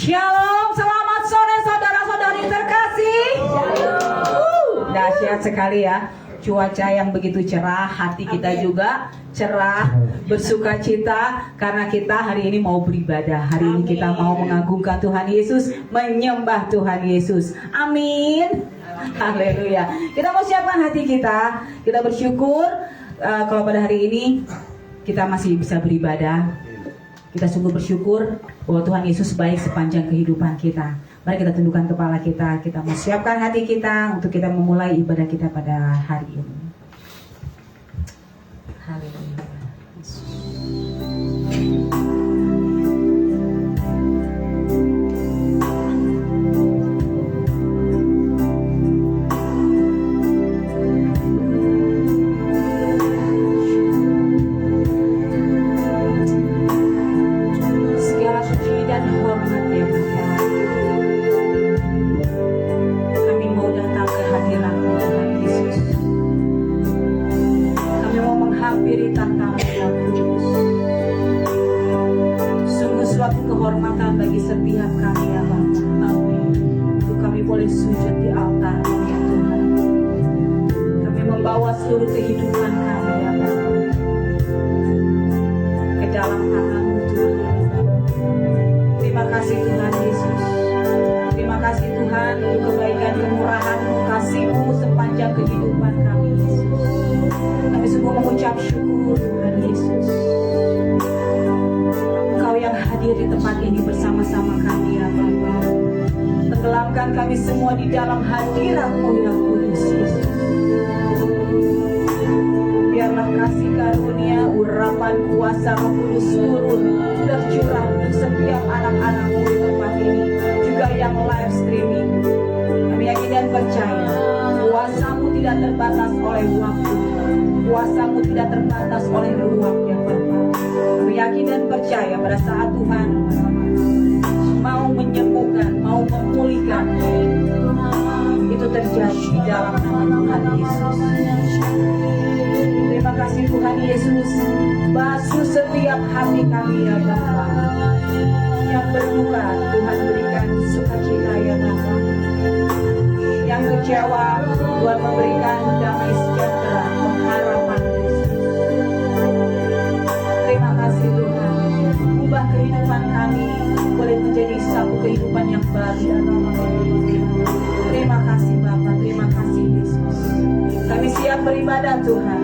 Shalom, selamat sore saudara-saudari terkasih. Dahsyat sekali ya, cuaca yang begitu cerah, hati kita juga cerah, bersuka cita karena kita hari ini mau beribadah. Hari ini kita mau mengagungkan Tuhan Yesus, menyembah Tuhan Yesus. Amin. Haleluya. Kita mau siapkan hati kita. Kita bersyukur kalau pada hari ini kita masih bisa beribadah. Kita sungguh bersyukur bahwa Tuhan Yesus baik sepanjang kehidupan kita. Mari kita tundukkan kepala kita. Kita mau siapkan hati kita untuk kita memulai ibadah kita pada hari ini. Haleluya. Kehormatan bagi setiap kami ya Bapa. Amin. Untuk kami boleh sujud di altar ya Tuhan. Kami membawa seluruh kehidupan kami ya Bapa ke dalam tangan-Mu Tuhan. Terima kasih Tuhan Yesus. Terima kasih Tuhan untuk kebaikan, kemurahan-Mu, kasih-Mu sepanjang kehidupan kami Yesus. Kami sungguh mengucap syukur Tuhan Yesus. Yang hadir di tempat ini bersama-sama kami ya Bapa. Tenggelamkan kami semua di dalam hadirat-Mu yang kudus Yesus. Biarlah kasih karunia, urapan kuasa Roh Kudus turun tercurah untuk setiap anak-anak-Mu di tempat ini, juga yang live streaming. Kami yakin dan percaya kuasa-Mu tidak terbatas oleh waktu, kuasa-Mu tidak terbatas oleh ruang ya Bapa. Kami yakin dan percaya pada saat Tuhan mau menyembuhkan, mau memulihkan, itu terjadi di dalam nama Tuhan Yesus. Terima kasih Tuhan Yesus. Basuh setiap hati kami ya Bapa. Yang berduka Tuhan berikan sukacita ya Bapa. Yang kecewa Tuhan memberikan damai sejahtera, pengharapan. Terima kasih Tuhan. Ubah kehidupan kami boleh menjadi satu kehidupan yang baru. Terima kasih Bapa, terima kasih Yesus. Kami siap beribadah Tuhan.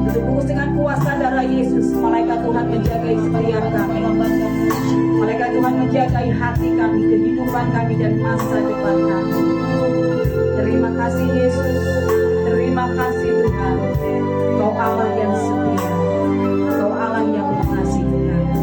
Dibungkus dengan kuasa darah Yesus, malaikat Tuhan menjagai setiap kami. Malaikat Tuhan menjagai hati kami, kehidupan kami dan masa depan kami. Terima kasih Yesus. Terima kasih Tuhan. Kau Allah yang setia. Kau Allah yang mengasihi kami.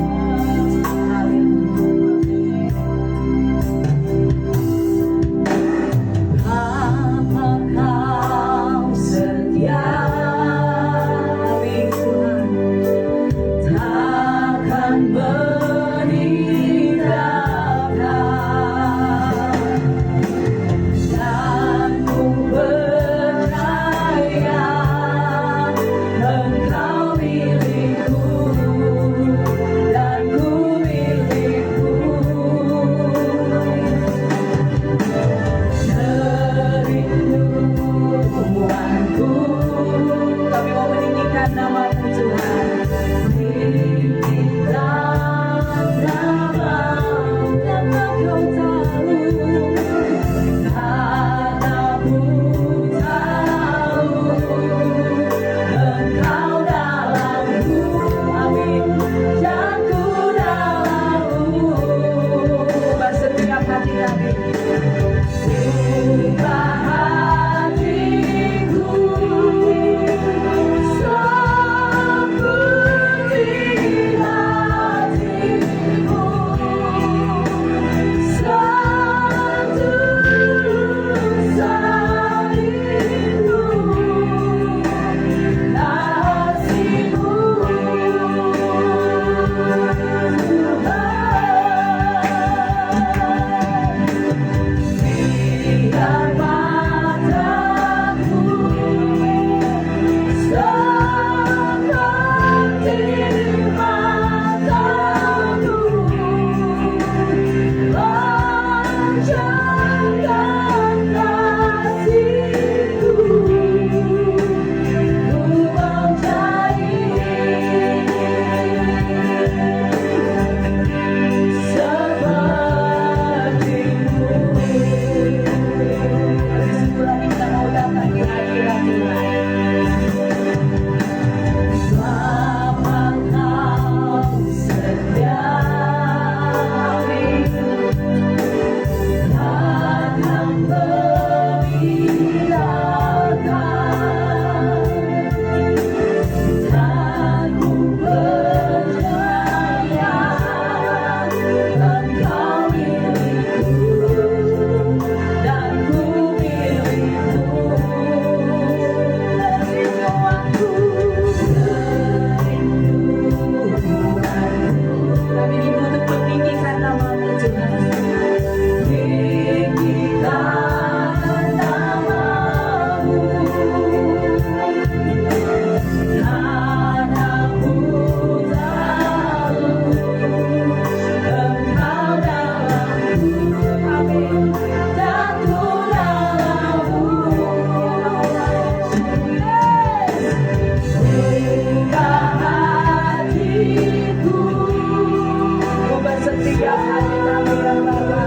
Setiap hari kami ya Bapa,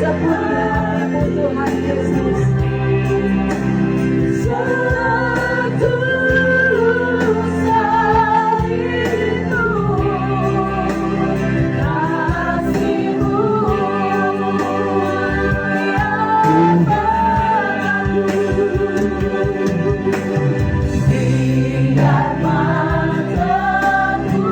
sempurna hatimu Tuhan Yesus. Biar mataku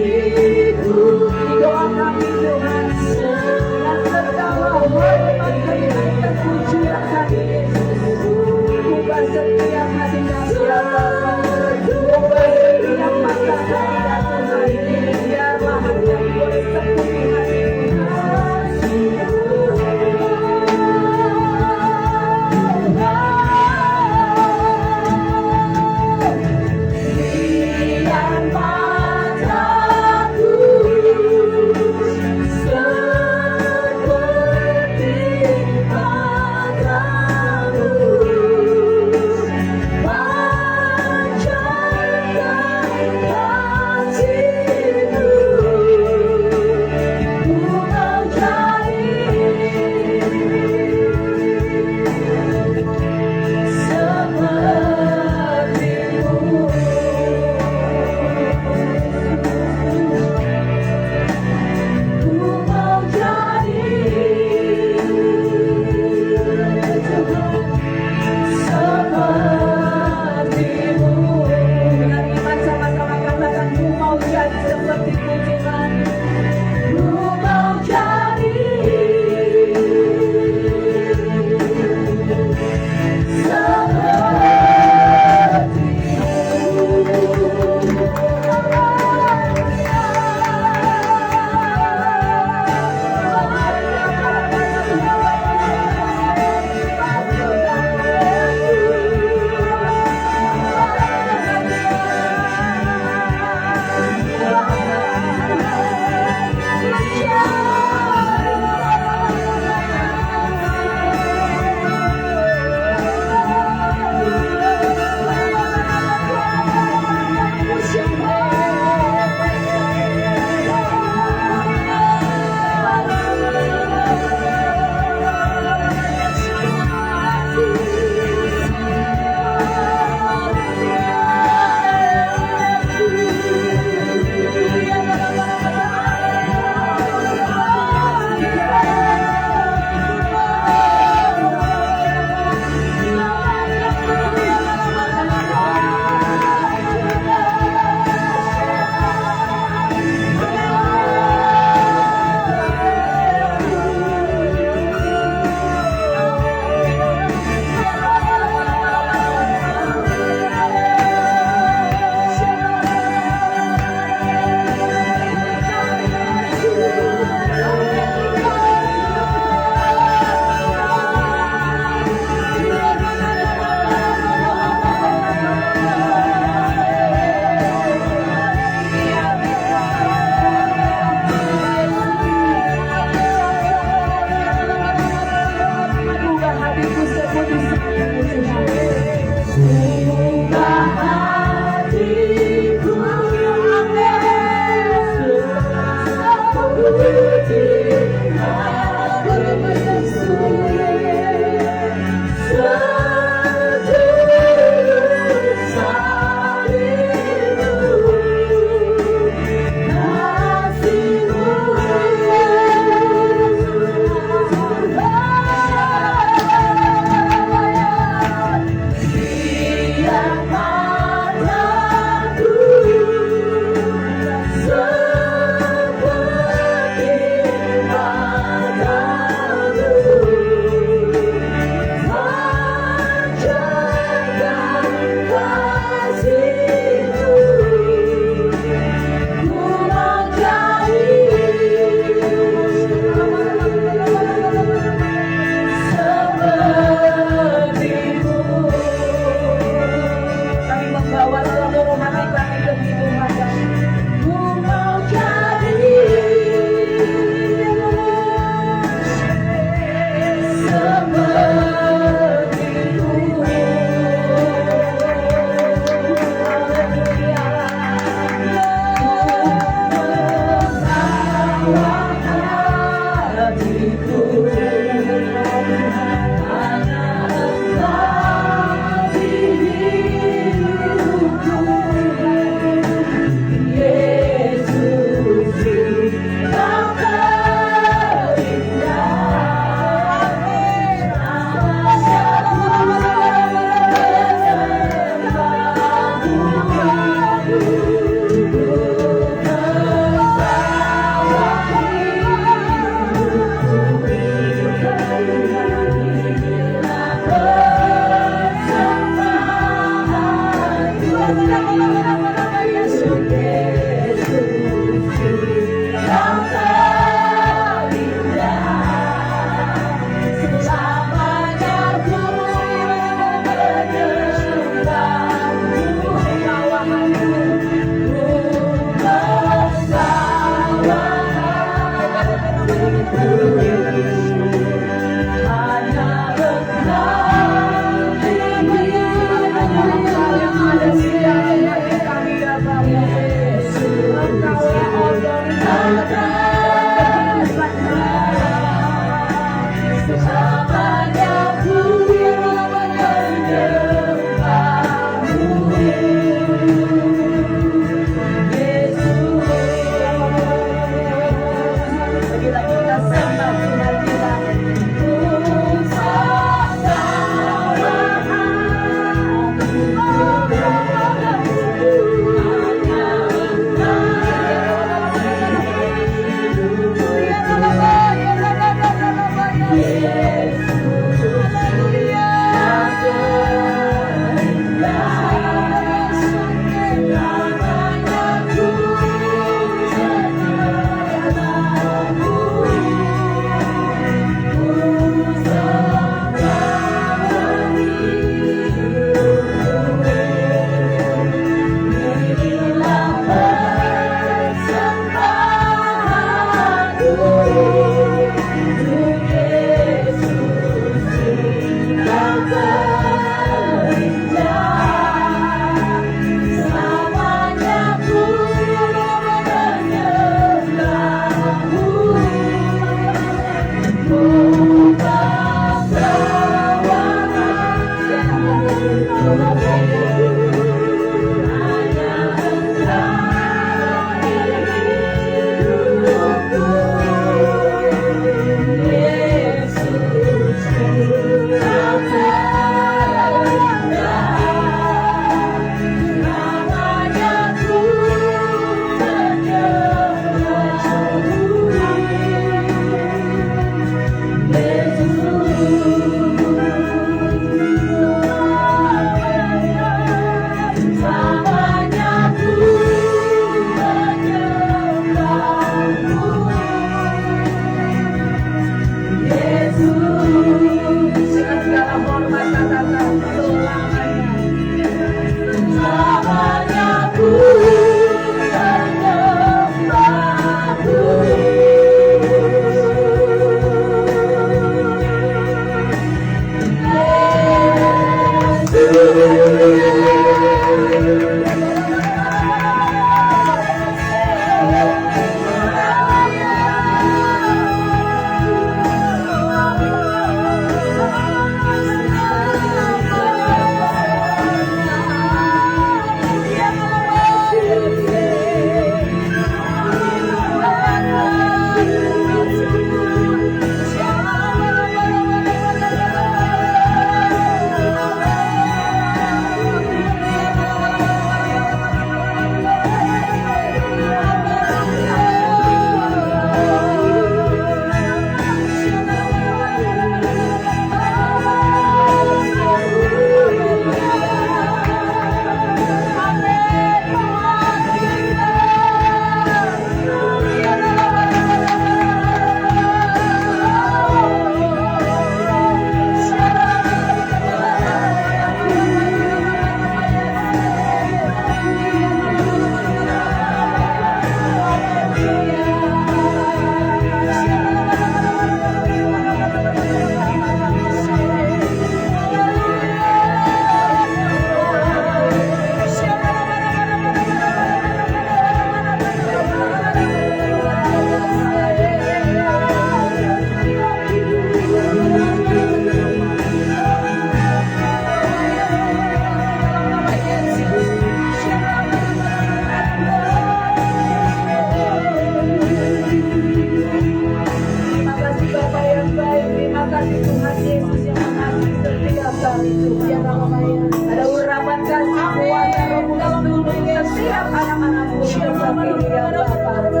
Ada urapan kasih kuasa Roh Kudus turun ke setiap anak-anakku yang sakit ya Bapa.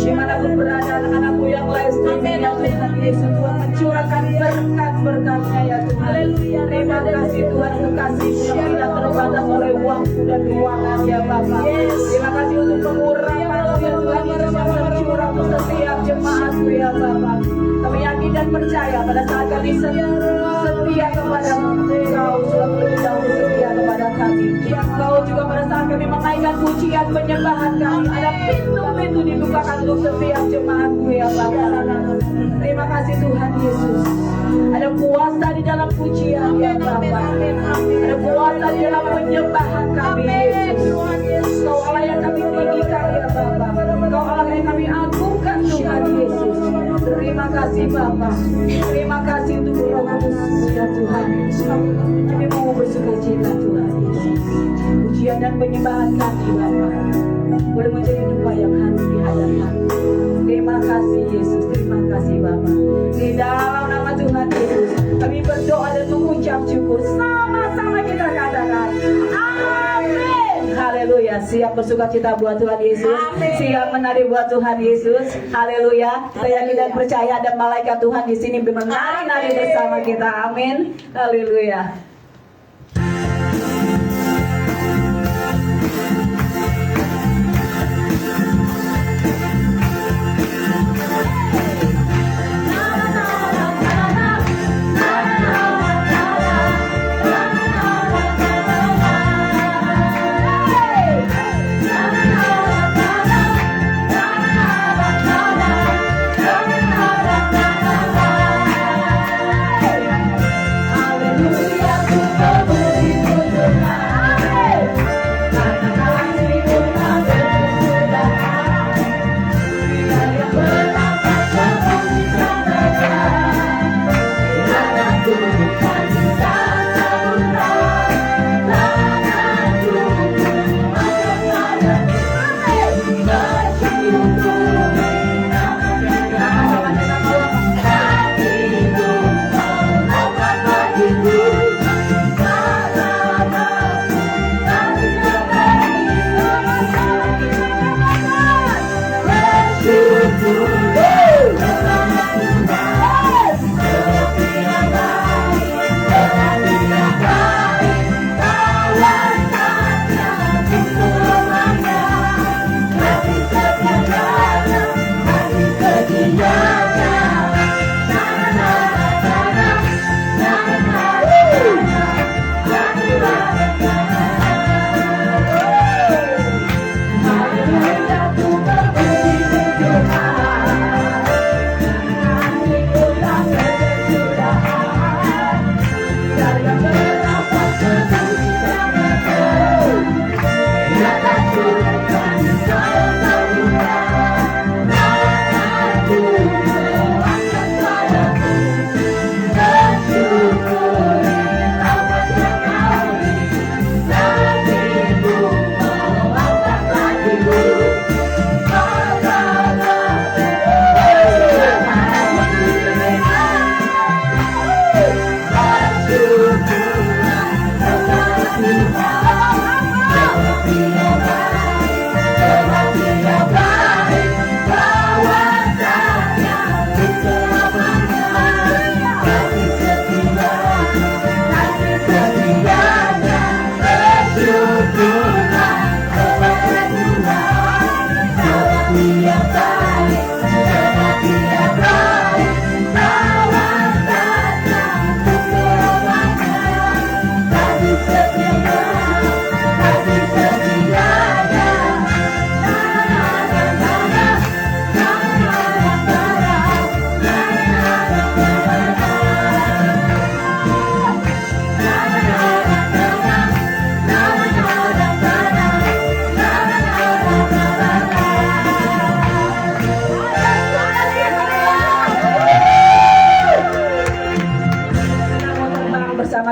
Dimanapun berada anak-anakku yang lain yang Tuhan Yesus, Tuhan mencurahkan berkat-berkatnya ya Tuhan. Terima kasih Tuhan, kekasih yang tidak terbatas oleh waktu dan ruangan ya Bapa. Bapa. Terima kasih untuk pengurapan ya Tuhan Yesus yang tercurah untuk setiap jemaatku ya Bapa. Kami yakin dan percaya pada saat kami setia kepada Engkau, selalu lebih dahulu setia kepada kami. Engkau juga pada saat kami menaikkan pujian penyembahan kami, ada pintu-pintu dibukakan untuk setiap jemaatku ya Bapa. Terima kasih Tuhan Yesus. Ada kuasa di dalam pujian ya Bapa. Ada kuasa di dalam penyembahan kami Yesus. Kau Allah yang kami tinggikan ya Bapa. Kau Allah yang kami agungkan Tuhan Yesus. Terima kasih Bapa. Terima kasih untuk Roh Kudus ya Tuhan. Kami mau bersuka cita Tuhan Yesus. Pujian dan penyembahan kami Bapa boleh menjadi duka yang hati di hadapan. Terima kasih Yesus. Terima kasih Bapa. Di dalam nama Tuhan Yesus kami berdoa dan mengucap syukur. Sama-sama kita katakan amin. Haleluya. Siap bersuka cita buat Tuhan Yesus. Amin. Siap menari buat Tuhan Yesus. Haleluya. Kita yakin dan percaya ada malaikat Tuhan di sini menari-nari bersama kita. Amin. Haleluya.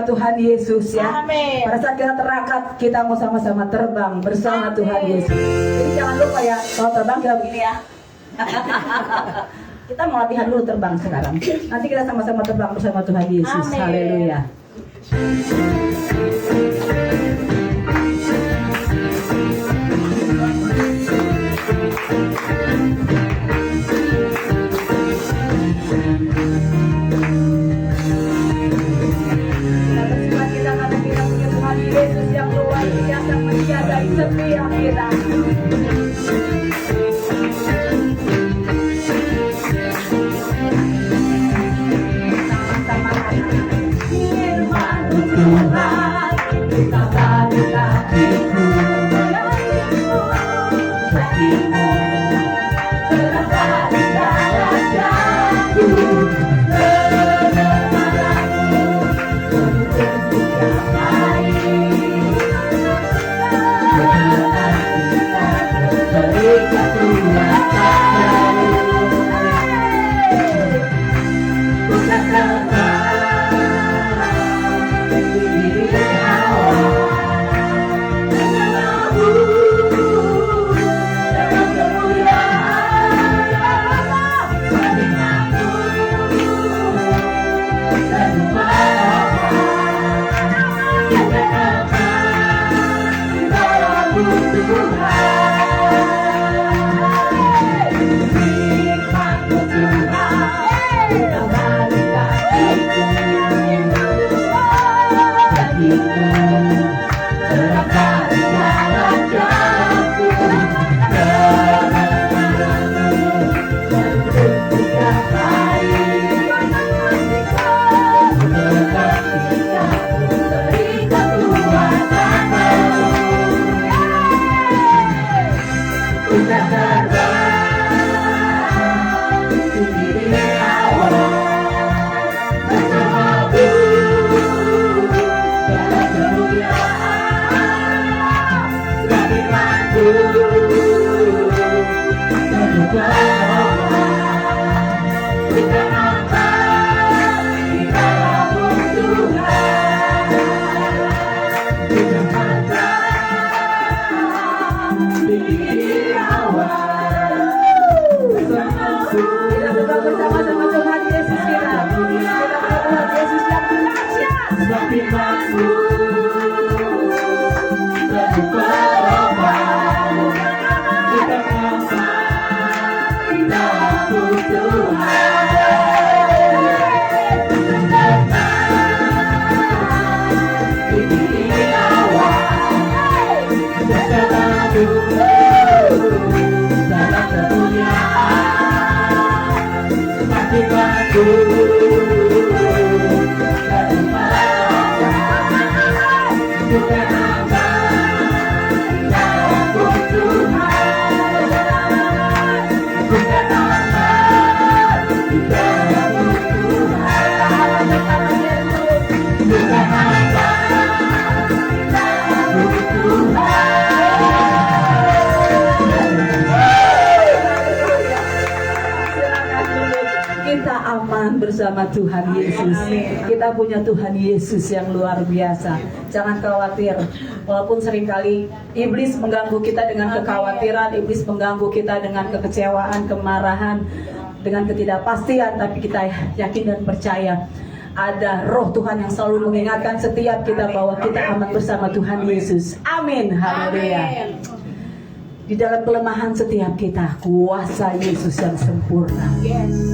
Tuhan Yesus ya. Amin. Pada saat kita terangkat, kita mau sama-sama terbang bersama Tuhan Yesus. Jadi jangan lupa ya, kalau terbang kita begini ya. Kita mau latihan dulu terbang sekarang. Nanti kita sama-sama terbang bersama Tuhan Yesus. Haleluya. Yesus yang luar biasa menjaga setiap kita. Firman-Mu Tuhan, kita balik hatiku. Hatimu terangkan di dalam jalanku. Kebenaran-Mu menuntutku damai. Terikat Tuhan padamu. Bukan teman berdiri awal. Bersamamu dalam kemuliaan. Saling aku dan Bapa. Kita aman dalam Tuhan. Firman-Mu Tuhan, kita balik hatiku. Hatiku terangkan di dalam jalanku. Kebenaran-Mu menuntutku damai. Terikat Tuhan padamu. Bukan terbang sendiri awal. Bersamamu dalam kemuliaan. Firman-Mu dan Bapa. Kita aman di dalam Tuhan. Kita aman di awal. Bersamamu. Kita tetap bersama-sama Tuhan Yesus kita. Kita Tuhan Yesus yang dahsyat. Firman-Mu dan Bapa. Kita aman di dalam Tuhan. Di awal. Bersamamu dalam kemuliaan. Firman-Mu dan Bapa. Kita aman dalam Tuhan. Kita aman di dalam Tuhan. Kita aman di dalam Tuhan. Kita aman bersama Tuhan Yesus. Kita punya Tuhan Yesus yang luar biasa. Jangan khawatir. Walaupun seringkali iblis mengganggu kita dengan kekhawatiran, iblis mengganggu kita dengan kekecewaan, kemarahan, dengan ketidakpastian, tapi kita yakin dan percaya ada roh Tuhan yang selalu mengingatkan setiap kita bahwa kita aman bersama Tuhan Yesus. Amin. Haleluya. Di dalam kelemahan setiap kita, kuasa Yesus yang sempurna.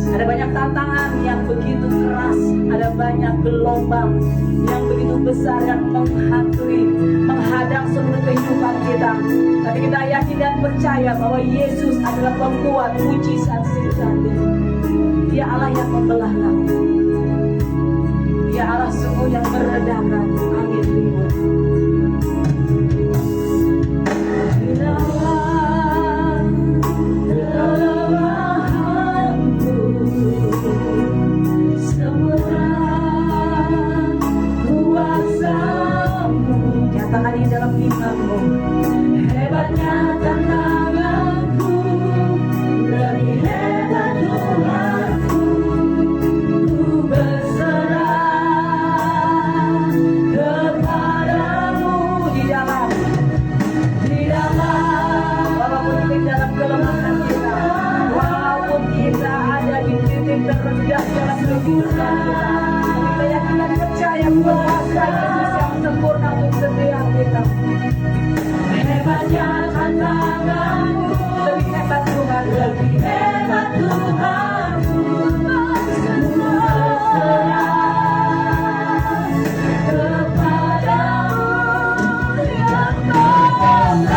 Ada banyak tantangan yang begitu keras, ada banyak gelombang yang begitu besar yang menghantui, menghadang seluruh kehidupan kita. Tapi kita yakin dan percaya bahwa Yesus adalah pembuat mujizat sejati. Dia Allah yang membelah langit. Dia Allah sungguh yang meredakan angin timur. Nyatakan di dalam imanmu. Hebatnya tantanganku, lebih hebat Tuhanku. Ku berserah kepadamu di dalam walaupun di dalam kelemahan kita, walaupun kita ada di titik terendah dalam kehidupan kita, kita yakin dan percaya kuasa Yesus yang sempurna untuk setiap kita. Hebatnya tantanganku, lebih hebat Tuhan, lebih hebat Tuhanku. Berserah kepadamu yang pertama.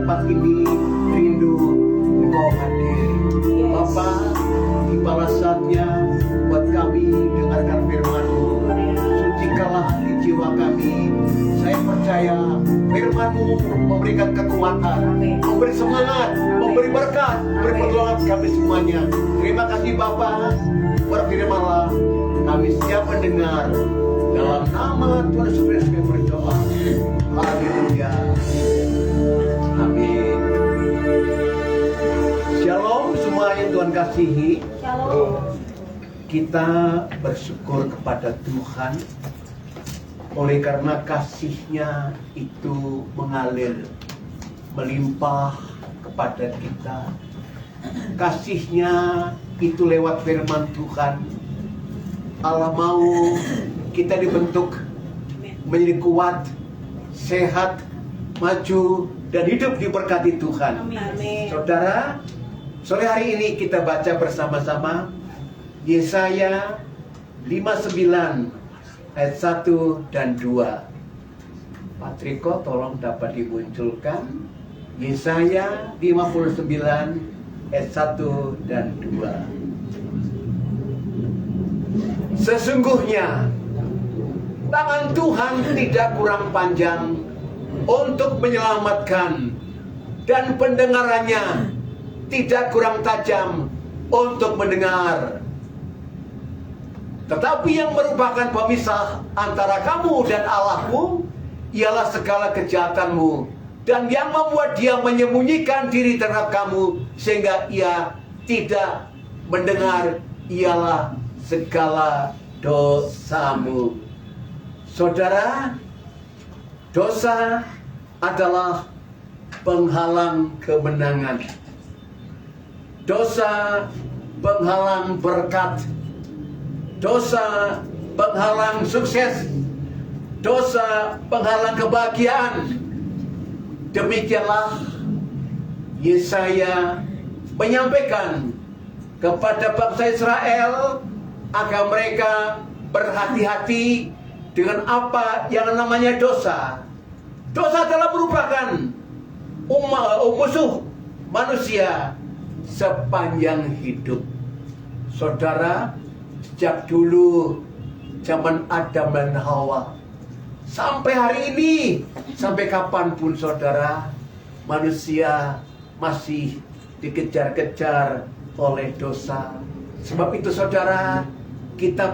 tempat ini rindu Engkau hadir. Bapa, tibalah saatnya buat kami dengarkan firman-Mu. Sucikanlah hati jiwa kami. Saya percaya firman-Mu memberikan kekuatan, memberi semangat, memberi berkat, memberi pertolongan kami semuanya. Terima kasih Bapa. Berfirmanlah, kami siap mendengar. Dalam nama Tuhan Yesus Kristus kami berdoa. Haleluya. Amin. Shalom semua yang Tuhan kasihi. Kita bersyukur kepada Tuhan oleh karena kasih-Nya itu mengalir, melimpah kepada kita. Kasih-Nya itu lewat firman Tuhan. Allah mau kita dibentuk menjadi kuat, sehat, maju, dan hidup diberkati Tuhan. Amin. Saudara, sore hari ini kita baca bersama-sama Yesaya 59 ayat 1 dan 2. Pak Triko tolong dapat dimunculkan Yesaya 59 ayat 1 dan 2. Sesungguhnya tangan Tuhan tidak kurang panjang untuk menyelamatkan, dan pendengarannya tidak kurang tajam untuk mendengar. Tetapi yang merupakan pemisah antara kamu dan Allahmu ialah segala kejahatanmu, dan yang membuat dia menyembunyikan diri terhadap kamu sehingga ia tidak mendengar ialah segala dosamu. Saudara, dosa adalah penghalang kemenangan. Dosa penghalang berkat. Dosa penghalang sukses. Dosa penghalang kebahagiaan. Demikianlah Yesaya menyampaikan kepada bangsa Israel agar mereka berhati-hati dengan apa yang namanya dosa. Dosa adalah merupakan musuh manusia sepanjang hidup. Saudara, sejak dulu zaman Adam dan Hawa sampai hari ini, sampai kapanpun saudara, manusia masih dikejar-kejar oleh dosa. Sebab itu saudara, kita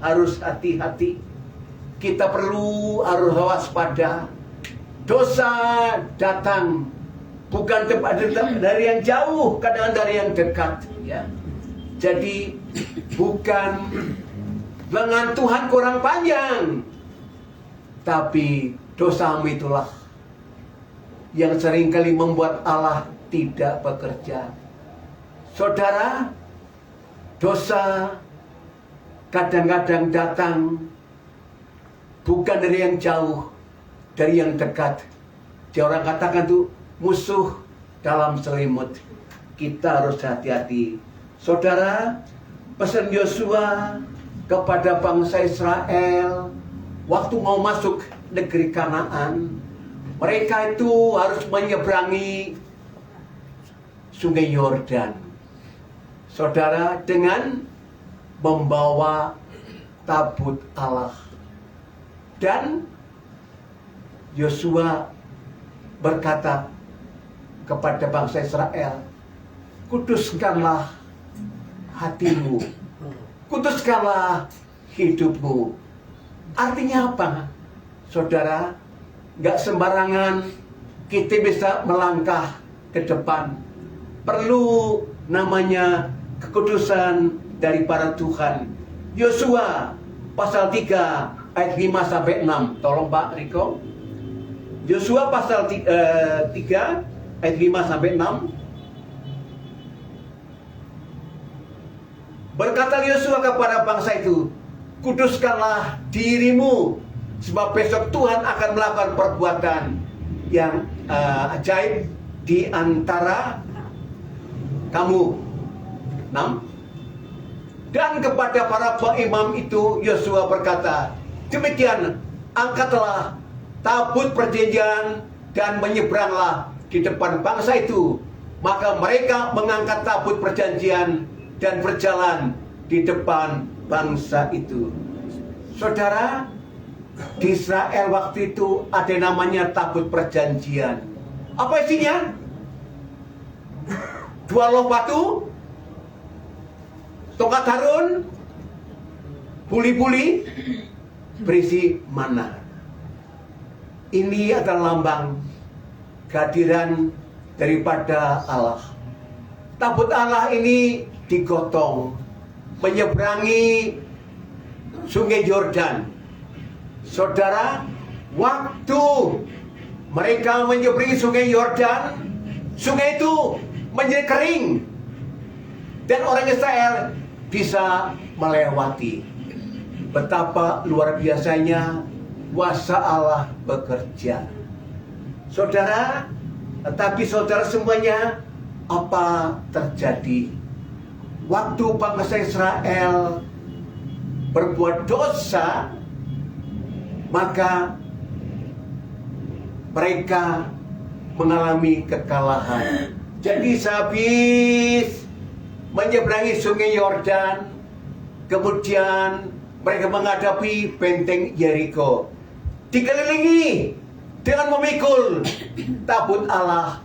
harus hati-hati. Kita harus waspada. Dosa datang bukan dari yang jauh, kadang dari yang dekat, ya. Jadi bukan lengan Tuhan kurang panjang, tapi dosamu itulah yang seringkali membuat Allah tidak bekerja. Saudara, dosa kadang-kadang datang bukan dari yang jauh, dari yang dekat. Dia orang katakan tuh musuh dalam selimut. Kita harus hati-hati. Saudara, pesan Yosua kepada bangsa Israel waktu mau masuk negeri Kanaan, mereka itu harus menyeberangi Sungai Yordan. Saudara, dengan membawa tabut Allah. Dan Yosua berkata kepada bangsa Israel, kuduskanlah hatimu, kuduskanlah hidupmu. Artinya apa? Saudara, gak sembarangan kita bisa melangkah ke depan. Perlu namanya kekudusan dari para Tuhan. Yosua pasal 3 ayat 5 sampai 6. Tolong Pak Riko. Yosua pasal 3 ayat 5 sampai 6. Berkata Yosua kepada bangsa itu, kuduskanlah dirimu, sebab besok Tuhan akan melakukan perbuatan yang ajaib di antara kamu. 6. Dan kepada para imam itu Yosua berkata, demikian angkatlah tabut perjanjian dan menyeberanglah di depan bangsa itu. Maka mereka mengangkat tabut perjanjian dan berjalan di depan bangsa itu. Saudara, di Israel waktu itu ada namanya tabut perjanjian. Apa isinya? 2 loh batu, tongkat Harun, buli-buli, berisi mana. Ini adalah lambang kehadiran daripada Allah. Tabut Allah ini digotong menyeberangi Sungai Yordan. Saudara, waktu mereka menyeberangi Sungai Yordan, sungai itu menjadi kering dan orang Israel bisa melewati. Betapa luar biasanya kuasa Allah bekerja. Saudara, tetapi saudara semuanya, apa terjadi? Waktu bangsa Israel berbuat dosa, maka mereka mengalami kekalahan. Jadi sehabis menyeberangi Sungai Yordan, kemudian mereka menghadapi benteng Yeriko, dikelilingi dengan memikul tabut Allah.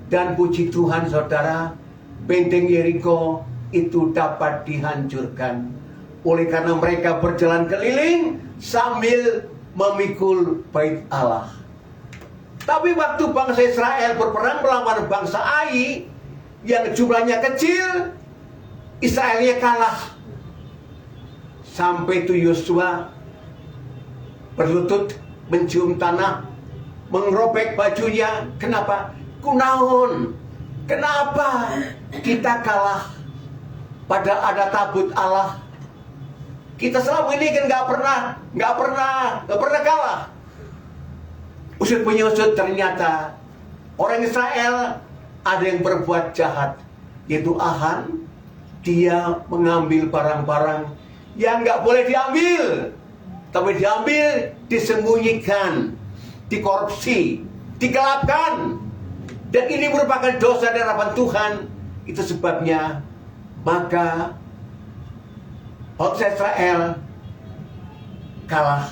Dan puji Tuhan saudara, benteng Yeriko itu dapat dihancurkan oleh karena mereka berjalan keliling sambil memikul bait Allah. Tapi waktu bangsa Israel berperang melawan bangsa Ai yang jumlahnya kecil, Israelnya kalah. Sampai itu Yosua berlutut mencium tanah, mengerobek bajunya. Kenapa? Kunaon? Kenapa kita kalah? Padahal ada tabut Allah. Kita selama ini kan nggak pernah kalah. Usut punya usut, ternyata orang Israel ada yang berbuat jahat, yaitu Ahan. Dia mengambil barang-barang yang nggak boleh diambil, tapi diambil, disembunyikan, dikorupsi, digelapkan. Dan ini merupakan dosa di hadapan Tuhan. Itu sebabnya maka bangsa Israel kalah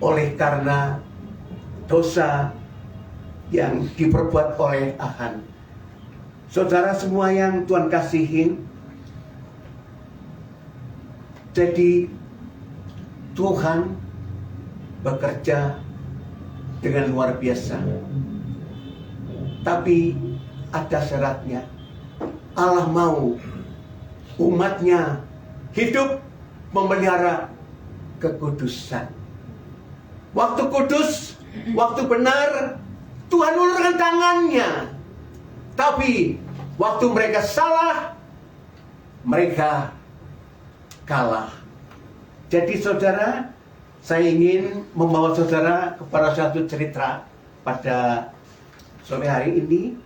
oleh karena dosa yang diperbuat oleh Ahan. Saudara semua yang Tuhan kasihin, jadi Tuhan bekerja dengan luar biasa. Tapi ada syaratnya. Allah mau umatnya hidup memelihara kekudusan. Waktu kudus, waktu benar, Tuhan ulurkan tangannya. Tapi waktu mereka salah, mereka kalah. Jadi saudara, saya ingin membawa saudara kepada satu cerita pada sore hari ini,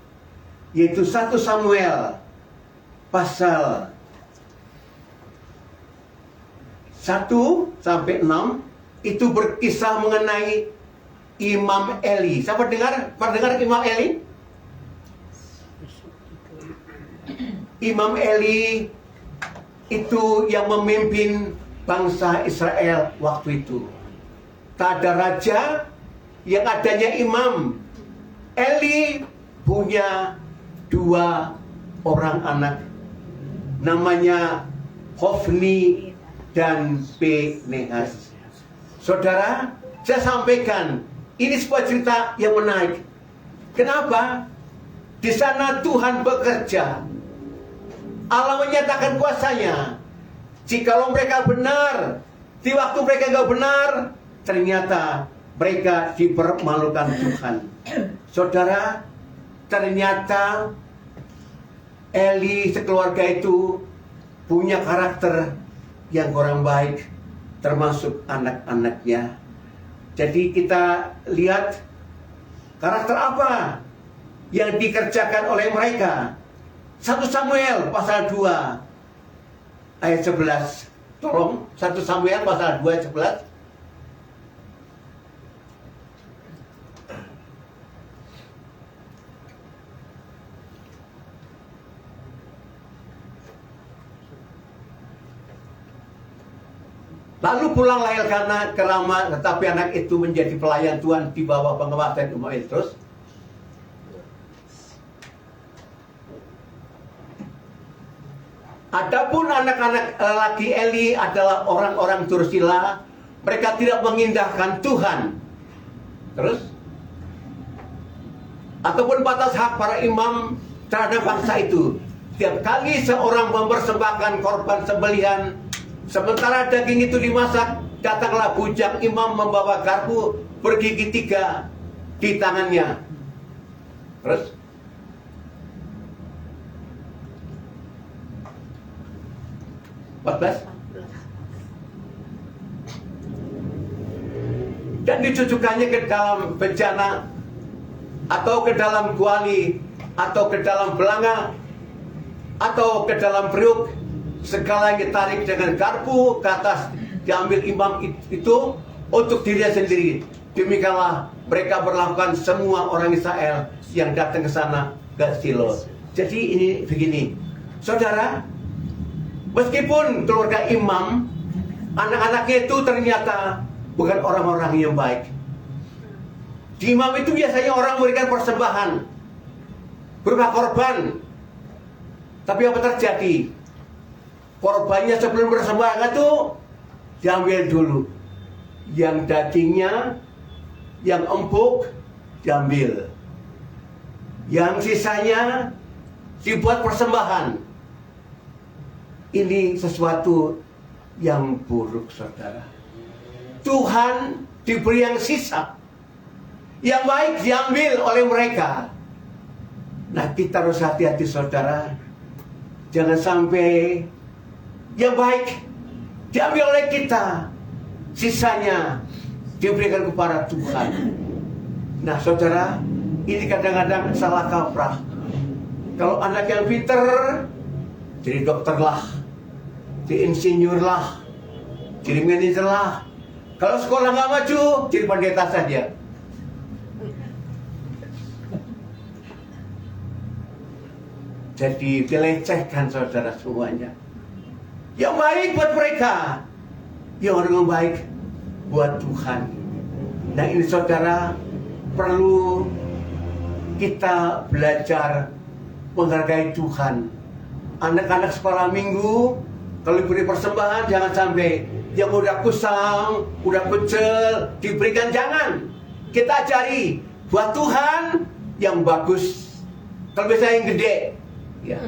yaitu 1 Samuel pasal 1 sampai 6. Itu berkisah mengenai Imam Eli. Siapa dengar Imam Eli? Imam Eli itu yang memimpin bangsa Israel waktu itu. Tak ada raja, yang adanya imam. Eli punya 2 orang anak, namanya Hofni dan Pinehas. Saudara, saya sampaikan, ini sebuah cerita yang menarik. Kenapa? Di sana Tuhan bekerja. Allah menyatakan kuasanya. Jikalau mereka benar, di waktu mereka nggak benar, ternyata mereka dipermalukan Tuhan. Saudara, ternyata Eli sekeluarga itu punya karakter yang kurang baik, termasuk anak-anaknya. Jadi kita lihat karakter apa yang dikerjakan oleh mereka. 1 Samuel pasal 2 ayat 11. Tolong, 1 Samuel pasal 2 ayat 11. Lalu pulanglah Elkana ke Rama, tetapi anak itu menjadi pelayan Tuhan di bawah penguasaan umat Terus adapun anak-anak laki Eli adalah orang-orang Dursila, mereka tidak mengindahkan Tuhan. Terus ataupun batas hak para imam terhadap bangsa itu. Tiap kali seorang mempersembahkan korban sembelihan, sementara daging itu dimasak, datanglah bujang imam membawa garpu bergigi 3 di tangannya. Terus dan ditujukannya ke dalam bejana atau ke dalam kuali atau ke dalam belanga atau ke dalam periuk, segala yang ditarik dengan garpu ke atas diambil imam itu untuk dirinya sendiri. Demikianlah mereka berlakukan semua orang Israel yang datang ke sana ke Silo. Jadi ini begini, saudara, meskipun keluarga imam, anak-anaknya itu ternyata bukan orang-orang yang baik. Di imam itu biasanya orang memberikan persembahan berupa korban. Tapi apa terjadi? Korbannya sebelum persembahan itu diambil dulu. Yang dagingnya, yang empuk diambil. Yang sisanya dibuat persembahan. Ini sesuatu yang buruk, saudara. Tuhan diberi yang sisa, yang baik diambil oleh mereka. Nah, kita harus hati-hati, saudara. Jangan sampai yang baik diambil oleh kita, sisanya diberikan kepada Tuhan. Nah, saudara, ini kadang-kadang salah kaprah. Kalau anak yang pinter, jadi dokter lah, jadi insinyur lah, jadi manajer lah. Kalau sekolah nggak maju, jadi pendeta saja. Jadi dilecehkan, saudara, semuanya. Yang baik buat mereka, yang orang baik buat Tuhan. Nah, ini, saudara, perlu kita belajar menghargai Tuhan. Anak-anak sekolah minggu, kalau diberi persembahan, jangan sampai yang udah kusam, udah kecil diberikan, jangan. Kita cari buat Tuhan yang bagus. Kalau bisa yang gede, ya.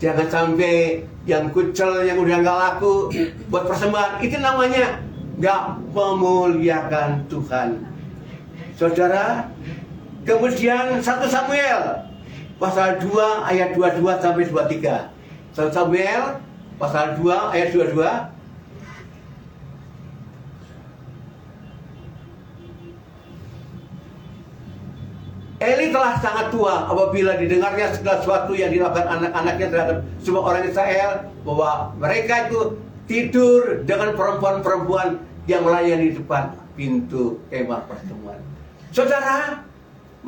Jangan sampai yang kucel, yang udah nggak laku buat persembahan. Itu namanya nggak memuliakan Tuhan, saudara. Kemudian 1 Samuel pasal 2 ayat 22 sampai 23. 1 Samuel pasal 2 ayat 22. Eli telah sangat tua apabila didengarnya segala sesuatu yang dilakukan anak-anaknya terhadap semua orang Israel, bahwa mereka itu tidur dengan perempuan-perempuan yang melayani di depan pintu kemah pertemuan. Saudara,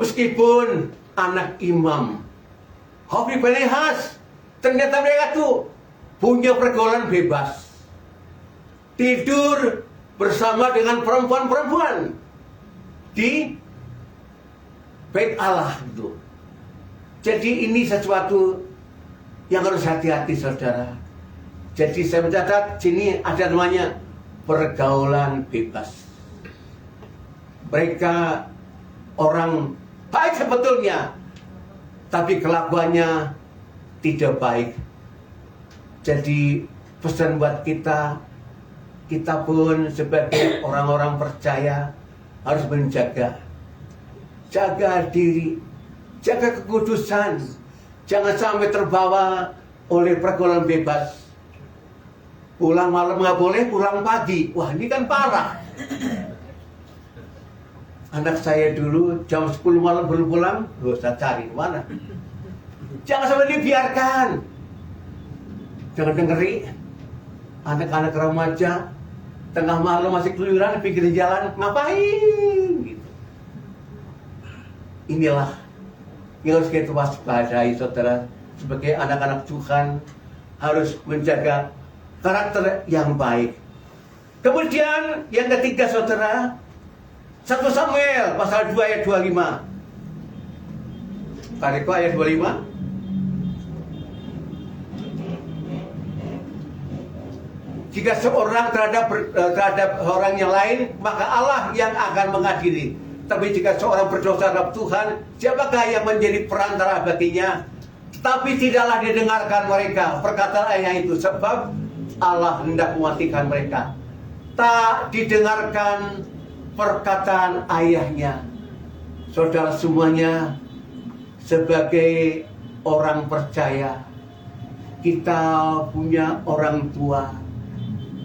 meskipun anak imam, Hofni Pinehas, ternyata mereka tuh punya pergaulan bebas, tidur bersama dengan perempuan-perempuan di Bait Allah itu. Jadi ini sesuatu yang harus hati-hati, saudara. Jadi saya mencatat sini ada namanya pergaulan bebas. Mereka orang baik sebetulnya, tapi kelakuannya tidak baik. Jadi pesan buat kita, kita pun sebagai orang-orang percaya harus menjaga, jaga diri, jaga kekudusan. Jangan sampai terbawa oleh pergaulan bebas. Pulang malam nggak boleh, pulang pagi. Wah, ini kan parah. Anak saya dulu jam 10 malam belum pulang, loh, saya cari mana. Jangan sampai dibiarkan. Jangan dengeri anak-anak remaja tengah malam masih keluyuran di pinggir jalan, ngapain gitu. Inilah yang harus kita waspadai, saudara. Sebagai anak-anak Tuhan harus menjaga karakter yang baik. Kemudian yang ketiga saudara, 1 Samuel pasal 2 ayat 25. Pariko ayat 25. Jika seorang terhadap orang yang lain, maka Allah yang akan mengadili. Tapi jika seorang berdosa terhadap Tuhan, siapakah yang menjadi perantara baginya? Tapi tidaklah didengarkan mereka perkataan ayah itu, sebab Allah hendak mematikan mereka. Tak didengarkan perkataan ayahnya. Saudara semuanya, sebagai orang percaya, kita punya orang tua.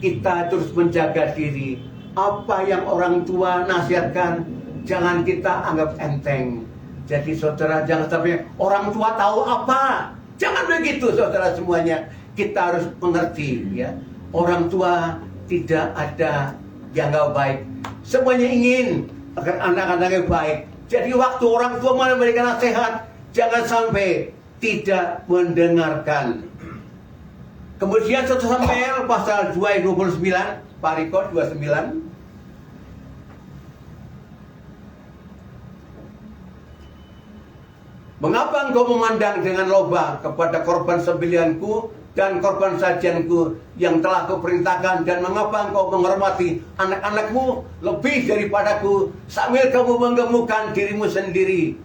Kita terus menjaga diri. Apa yang orang tua nasihatkan, jangan kita anggap enteng. Jadi saudara, jangan sampai orang tua tahu apa. Jangan begitu saudara semuanya. Kita harus mengerti ya. Orang tua tidak ada yang gak baik. Semuanya ingin agar anak-anaknya baik. Jadi waktu orang tua memberikan nasihat, jangan sampai tidak mendengarkan. Kemudian 1 Samuel pasal 2 ayat 29, Pariko 29. Mengapa engkau memandang dengan loba kepada korban sembelihanku dan korban sajianku yang telah kuperintahkan, dan mengapa engkau menghormati anak-anakmu lebih daripadaku, sambil kamu menggemukkan dirimu sendiri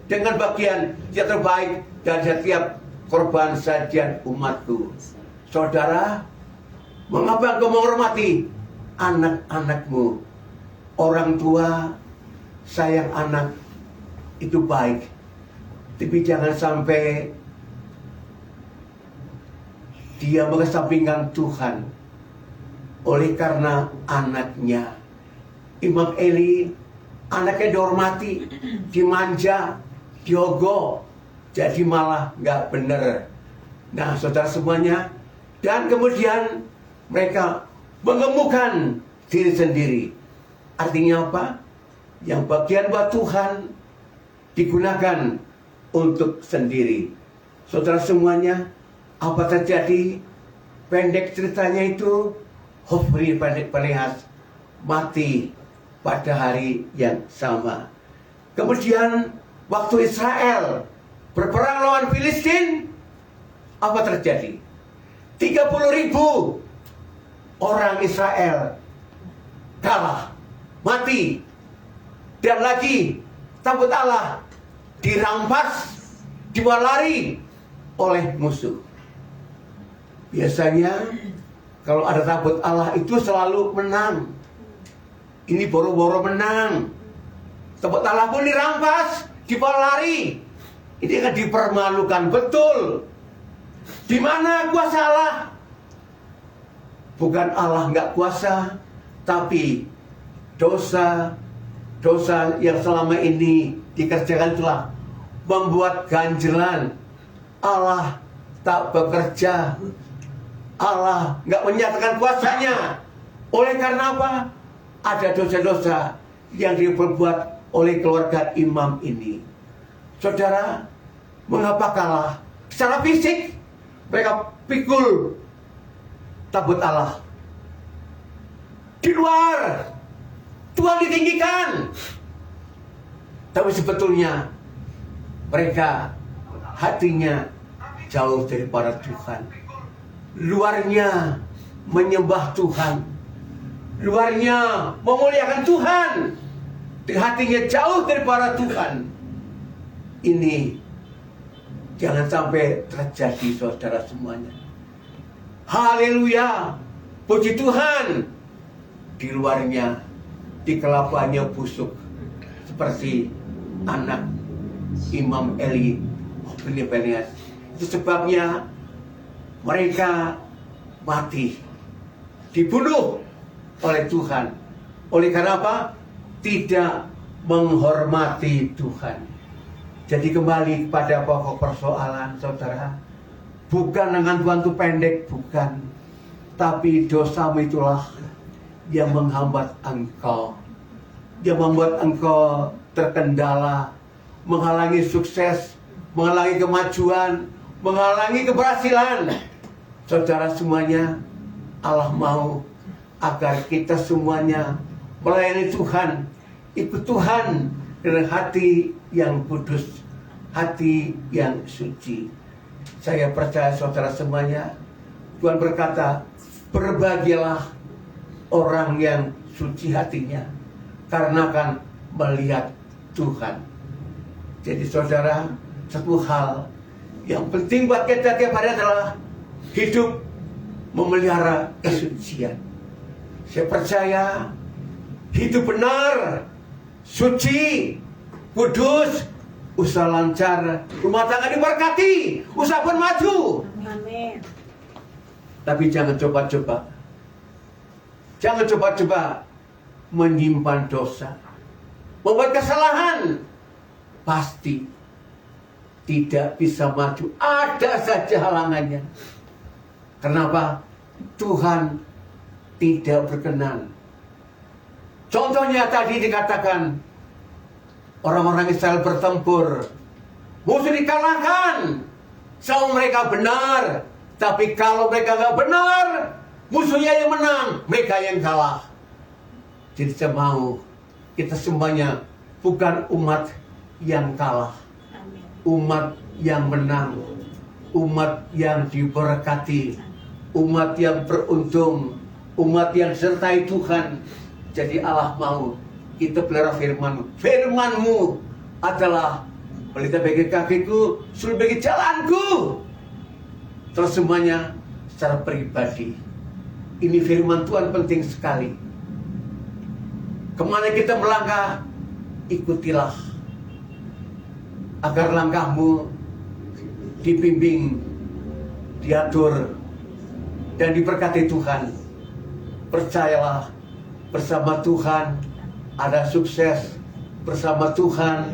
dengan bagian yang terbaik dan setiap korban sajian umatku. Saudara, mengapa engkau menghormati anak-anakmu? Orang tua sayang anak itu baik, tapi jangan sampai dia mengesampingkan Tuhan oleh karena anaknya. Imam Eli, anaknya dihormati, dimanja, diogoh, jadi malah nggak benar. Nah saudara semuanya, dan kemudian mereka mengemukkan diri sendiri. Artinya apa? Yang bagian buat Tuhan digunakan untuk sendiri. Saudara semuanya, apa terjadi? Pendek ceritanya itu, Hofni Pinehas mati pada hari yang sama. Kemudian waktu Israel berperang lawan Filistin, apa terjadi? 30.000 orang Israel kalah, mati. Dan lagi tabut Allah dirampas, dibawa lari oleh musuh. Biasanya kalau ada tabut Allah itu selalu menang. Ini boro-boro menang. Tabut Allah pun dirampas, dibawa lari. Ini kan dipermalukan betul. Di mana kuasa Allah? Bukan Allah nggak kuasa, tapi dosa yang selama ini dikerjakan itulah membuat ganjelan. Allah tak bekerja, Allah nggak menyatakan kuasanya. Oleh karena apa? Ada dosa-dosa yang diperbuat oleh keluarga imam ini. Saudara, mengapa kalah? Secara fisik mereka pikul tabut Allah. Di luar Tuhan ditinggikan, tapi sebetulnya mereka hatinya jauh daripada Tuhan. Luarnya menyembah Tuhan, luarnya memuliakan Tuhan, di hatinya jauh daripada Tuhan. Ini jangan sampai terjadi saudara semuanya. Haleluya, puji Tuhan. Di luarnya, di kelakuannya busuk, seperti anak Imam Eli, Hofni Pinehas. Itu sebabnya mereka mati, dibunuh oleh Tuhan. Oleh karena apa? Tidak menghormati Tuhan. Jadi kembali pada pokok persoalan saudara, bukan dengan Tuhan itu pendek, bukan, tapi dosamu itulah yang menghambat engkau, yang membuat engkau terkendala, menghalangi sukses, menghalangi kemajuan, menghalangi keberhasilan. Saudara semuanya, Allah mau agar kita semuanya melayani Tuhan, ikut Tuhan dengan hati yang kudus, hati yang suci. Saya percaya saudara semuanya, Tuhan berkata, berbahagialah orang yang suci hatinya, karena akan melihat Tuhan. Jadi saudara, satu hal yang penting buat kita tiap hari adalah hidup memelihara kesucian. Saya percaya hidup benar, suci, kudus, usaha lancar, rumah tangga diberkati, usaha pun maju. Amin. Tapi jangan coba-coba, jangan coba-coba menyimpan dosa, membuat kesalahan, pasti tidak bisa maju. Ada saja halangannya. Kenapa? Tuhan tidak berkenan. Contohnya tadi dikatakan, orang-orang Israel bertempur, musuh dikalahkan. Sama mereka benar, tapi kalau mereka nggak benar, musuhnya yang menang, mereka yang kalah. Jadi saya mau kita semuanya bukan umat yang kalah, umat yang menang, umat yang diberkati, umat yang beruntung, umat yang sertai Tuhan. Jadi Allah mau kita pelihara firman-Mu. Firman-Mu adalah pelita bagi kakiku, sul bagi jalanku. Terus semuanya secara pribadi, ini firman Tuhan penting sekali. Kemana kita melangkah, ikutilah, agar langkahmu dibimbing, diatur, dan diberkati Tuhan. Percayalah, bersama Tuhan ada sukses, bersama Tuhan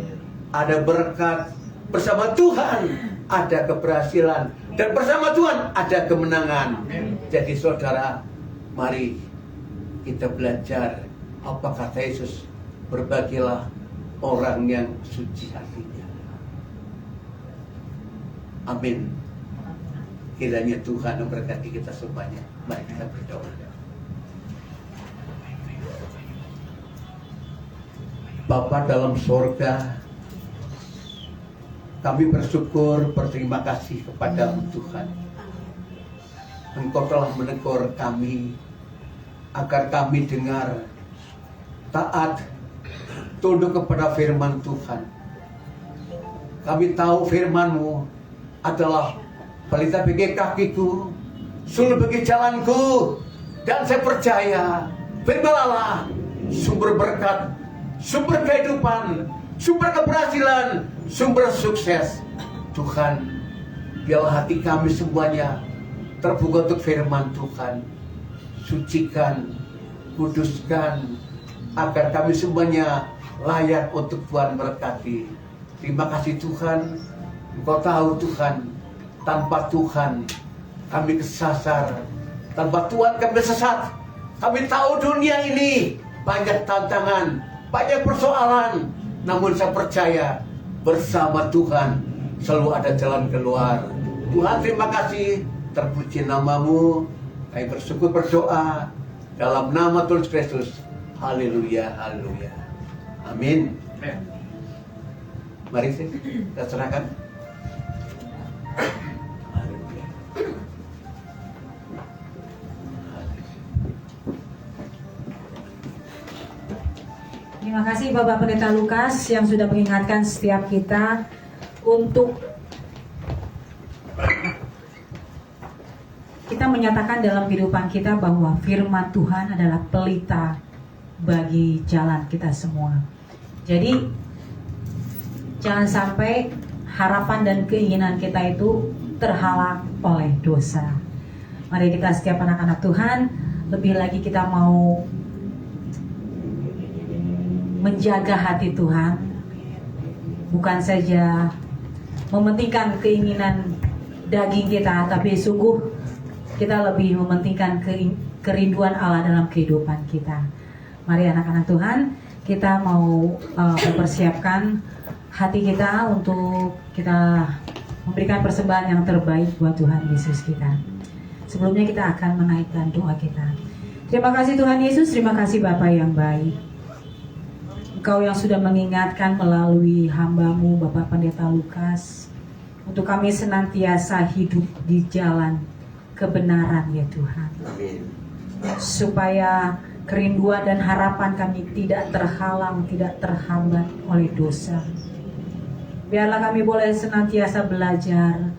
ada berkat, bersama Tuhan ada keberhasilan, dan bersama Tuhan ada kemenangan. Jadi saudara, mari kita belajar apa kata Yesus, berbahagialah orang yang suci hatinya. Amin. Kiranya Tuhan memberkati kita semuanya. Mari kita berdoa. Bapa dalam sorga, kami bersyukur, berterima kasih kepada Tuhan. Engkau telah menegur kami, agar kami dengar, taat, tunduk kepada firman Tuhan. Kami tahu firman-Mu adalah pelita bagi kakiku, sul bagi jalanku, dan saya percaya firman Allah sumber berkat, sumber kehidupan, sumber keberhasilan, sumber sukses. Tuhan, biarlah hati kami semuanya terbuka untuk firman Tuhan. Sucikan, kuduskan, agar kami semuanya layak untuk Tuhan berkati. Terima kasih Tuhan. Engkau tahu Tuhan, tanpa Tuhan kami kesasar, tanpa Tuhan kami sesat. Kami tahu dunia ini banyak tantangan, banyak persoalan, namun saya percaya bersama Tuhan selalu ada jalan keluar. Tuhan, terima kasih, terpuji nama-Mu. Kami bersyukur, berdoa dalam nama Tuhan Kristus. Haleluya, haleluya. Amin. Mari kita serahkan. Haleluya. Terima kasih Bapak Pendeta Lukas yang sudah mengingatkan setiap kita untuk kita menyatakan dalam kehidupan kita bahwa firman Tuhan adalah pelita bagi jalan kita semua. Jadi jangan sampai harapan dan keinginan kita itu terhalang oleh dosa. Mari kita setiap anak-anak Tuhan, lebih lagi kita mau menjaga hati Tuhan, bukan saja mementingkan keinginan daging kita, tapi sungguh kita lebih mementingkan kerinduan Allah dalam kehidupan kita. Mari anak-anak Tuhan, kita mau mempersiapkan hati kita untuk kita memberikan persembahan yang terbaik buat Tuhan Yesus kita. Sebelumnya kita akan menaikkan doa kita. Terima kasih Tuhan Yesus, terima kasih Bapa yang baik. Engkau yang sudah mengingatkan melalui hamba-Mu Bapak Pendeta Lukas, untuk kami senantiasa hidup di jalan kebenaran ya Tuhan. Supaya kerinduan dan harapan kami tidak terhalang, tidak terhambat oleh dosa. Biarlah kami boleh senantiasa belajar,